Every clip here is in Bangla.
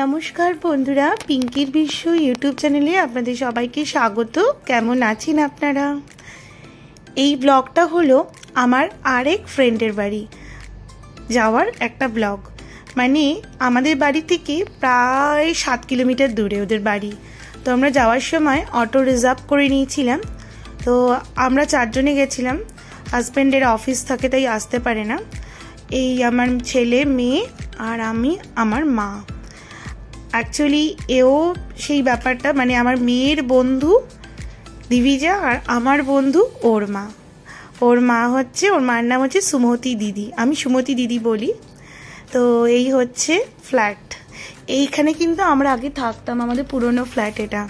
নমস্কার বন্ধুরা, পিঙ্কির বিশ্ব ইউটিউব চ্যানেলে আপনাদের সবাইকে স্বাগত। কেমন আছেন আপনারা? এই ব্লগটা হলো আমার আরেক ফ্রেন্ডের বাড়ি যাওয়ার একটা ব্লগ। মানে আমাদের বাড়ি থেকে প্রায় 7 কিলোমিটার দূরে ওদের বাড়ি। তো আমরা যাওয়ার সময় অটো রিজার্ভ করে নিয়েছিলাম। তো আমরা 4 জনে গেছিলাম। হাজব্যান্ডের অফিস থাকে তাই আসতে পারে না। এই আমার ছেলে, মেয়ে আর আমি, আমার মা। অ্যাকচুয়ালি এও সেই ব্যাপারটা, মানে আমার মেয়ের বন্ধু দিবিজা আর আমার বন্ধু ওর মা। ওর মার নাম হচ্ছে সুমতি দিদি, আমি সুমতি দিদি বলি। তো এই হচ্ছে ফ্ল্যাট। এইখানে কিন্তু আমরা আগে থাকতাম, আমাদের পুরনো ফ্ল্যাট এটা।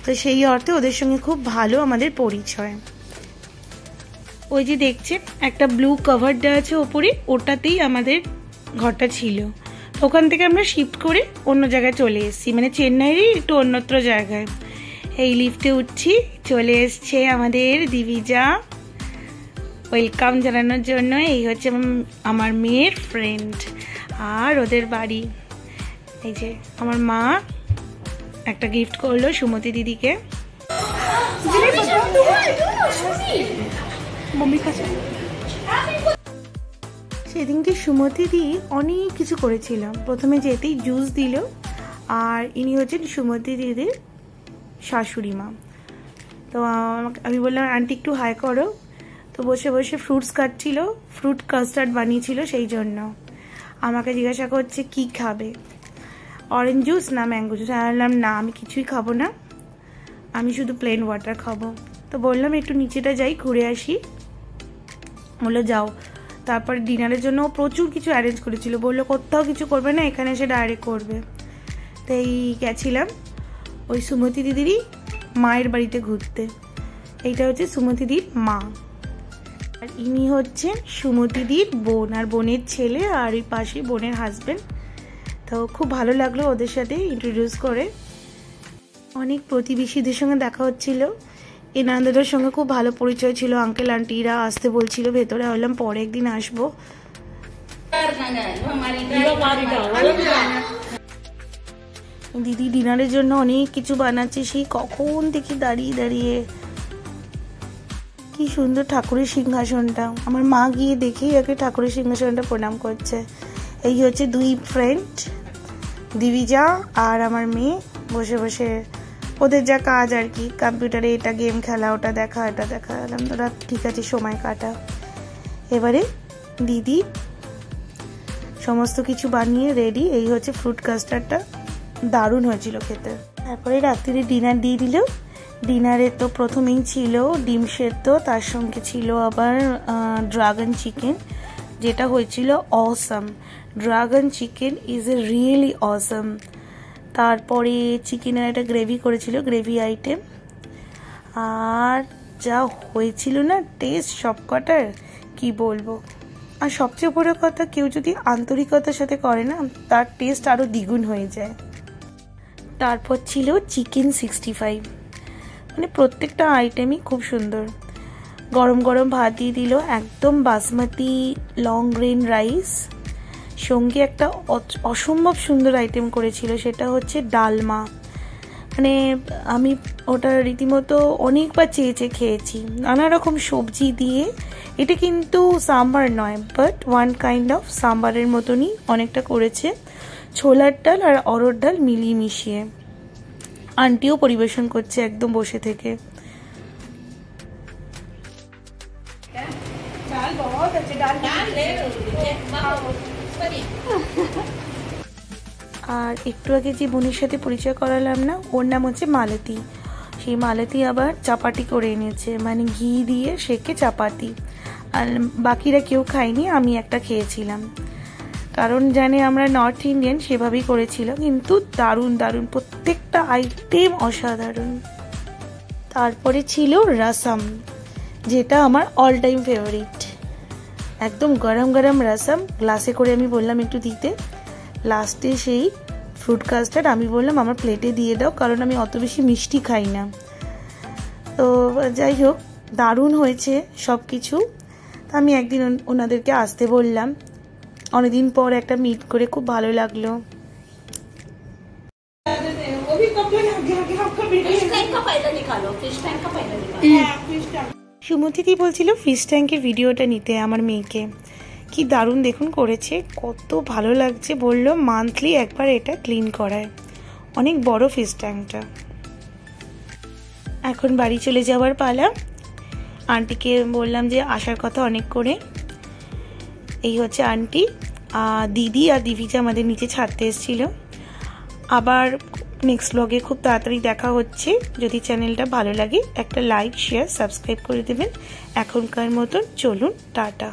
তো সেই অর্থে ওদের সঙ্গে খুব ভালো আমাদের পরিচয়। ওই যে দেখছেন একটা ব্লু কভার দেওয়া আছে ওপরে, ওটাতেই আমাদের ঘরটা ছিল। ওখান থেকে আমরা শিফট করে অন্য জায়গায় চলে এসেছি, মানে চেন্নাইয়েরই একটু অন্যত্র জায়গায়। এই লিফটে উঠছি, চলে এসছে আমাদের দিবিজা ওয়েলকাম জানানোর জন্য। এই হচ্ছে আমার মেয়ের ফ্রেন্ড আর ওদের বাড়ি। এই যে আমার মা একটা গিফট করলো সুমতি দিদিকে। সেদিনকে সুমতি দি অনেক কিছু করেছিল। প্রথমে যেতেই জুস দিল, আর ইনি হচ্ছেন সুমতি দিদির শাশুড়ি মা। তো আমি বললাম আন্টি একটু হাই করো। তো বসে বসে ফ্রুটস কাটছিল, ফ্রুট কাস্টার্ড বানিয়েছিল, সেই জন্য আমাকে জিজ্ঞাসা করছে কি খাবে, অরেঞ্জ জুস না ম্যাঙ্গো জুস। আমি বললাম না, আমি কিছুই খাবো না, আমি শুধু প্লেন ওয়াটার খাবো। তো বললাম একটু নিচেটা যাই, ঘুরে আসি। বললো যাও। তারপর ডিনারের জন্য প্রচুর কিছু অ্যারেঞ্জ করেছিল, বললো কোথাও কিছু করবে না, এখানে এসে ডাইরেক্ট করবে। তো এই গেছিলাম ওই সুমতি দিদিরই মায়ের বাড়িতে ঘুরতে। এইটা হচ্ছে সুমতি দিদির মা, আর ইনি হচ্ছেন সুমতি দিদির বোন আর বোনের ছেলে, আর ওই পাশে বোনের হাজব্যান্ড। তো খুব ভালো লাগলো ওদের সাথে ইন্ট্রোডিউস করে। অনেক প্রতিবেশীদের সঙ্গে দেখা হচ্ছিল, এনাদের সঙ্গে খুব ভালো পরিচয় ছিল। আঙ্কেল আন্টিরা আসতে বলছিল ভেতরে, বললাম পরে একদিন আসবো। দিদি ডিনারের জন্য অনেক কিছু বানাচ্ছে, সেই কখন থেকে দাঁড়িয়ে দাঁড়িয়ে। কি সুন্দর ঠাকুরের সিংহাসনটা, আমার মা গিয়ে দেখেই আগে ঠাকুরের সিংহাসনটা প্রণাম করছে। এই হচ্ছে দুই ফ্রেন্ড, দিবিজা আর আমার মেয়ে, বসে বসে ওদের যা কাজ আর কি, কম্পিউটারে এটা গেম খেলা, ওটা দেখা, এটা দেখা। তোরা ঠিক আছে, সময় কাটা। এবারে দিদি সমস্ত কিছু বানিয়ে রেডি। এই হচ্ছে ফ্রুট কাস্টার্ডটা, দারুণ হয়েছিল খেতে। তারপরে রাত্রিরে ডিনার দিয়ে দিল। ডিনারে তো প্রথমেই ছিল ডিম সেদ্ধ, তার সঙ্গে ছিল আবার ড্রাগন চিকেন, যেটা হয়েছিল awesome. Dragon chicken is a really awesome. তারপরে চিকেনের একটা গ্রেভি করেছিল, গ্রেভি আইটেম। আর যা হয়েছিল না টেস্ট সবকটার, কি বলবো। আর সবচেয়ে বড় কথা, কেউ যদি আন্তরিকতার সাথে করে না, তার টেস্ট আরও দ্বিগুণ হয়ে যায়। তারপর ছিল চিকেন 65, মানে প্রত্যেকটা আইটেমই খুব সুন্দর। গরম গরম ভাত দিয়ে দিল, একদম বাসমতি লং গ্রেন রাইস। সঙ্গে একটা অসম্ভব সুন্দর আইটেম করেছিল, সেটা হচ্ছে ডালমা। মানে আমি ওটা রীতিমতো অনেকবার চেয়ে খেয়েছি, নানা রকম সবজি দিয়ে। এটা কিন্তু সাম্বার নয়, বাট ওয়ান কাইন্ড অফ সাম্বারের মতনই অনেকটা করেছে, ছোলার ডাল আর অরহর ডাল মিলিয়ে মিশিয়ে। আন্টিও পরিবেশন করছে একদম বসে থেকে। আর একটু আগে যে বোনের সাথে পরিচয় করালাম না, ওর নাম হচ্ছে মালতী। সেই মালতী আবার চাপাটি করে এনেছে, মানে ঘি দিয়ে সেকে চাপাতি। আর বাকিরা কেউ খায়নি, আমি একটা খেয়েছিলাম, কারণ জানে আমরা নর্থ ইন্ডিয়ান, সেভাবেই করেছিল। কিন্তু দারুণ দারুণ, প্রত্যেকটা আইটেম অসাধারণ। তারপরে ছিল রসম, যেটা আমার অল টাইম ফেভারিট। একদম গরম গরম রসম, গ্লাসে করে আমি বললাম একটু দিতে। লাস্টে সেই ফ্রুট কাস্টার্ড আমি বললাম আমার প্লেটে দিয়ে দাও, কারণ আমি অত বেশি মিষ্টি খাই না। তো যাই হোক, দারুণ হয়েছে সব কিছু। আমি একদিন ওনাদেরকে আসতে বললাম, অনেকদিন পর একটা মিট করে খুব ভালো লাগলো। कब लेना आगे आपका वीडियो फिश टैंक का पहले निकालो फिश टैंक का पहले निकालो সুমতিদি বলছিল ফিশ ট্যাঙ্কের ভিডিওটা নিতে আমার মেয়েকে কি দারুণ দেখুন করেছে কত ভালো লাগছে বলল মান্থলি একবার এটা ক্লিন করায় অনেক বড় ফিশ ট্যাঙ্কটা এখন বাড়ি চলে যাওয়ার পালা আন্টিকে বললাম যে আসার কথা অনেক করে এই হচ্ছে আন্টি দিদি আর দিভিজা আমাদের নিচে ছাড়তে এসেছিল আবার নেক্সট ব্লগে খুব তাড়াতাড়ি দেখা হচ্ছে যদি চ্যানেলটা ভালো লাগে একটা লাইক শেয়ার সাবস্ক্রাইব করে দেবেন এখনকার মতন চলুন টাটা।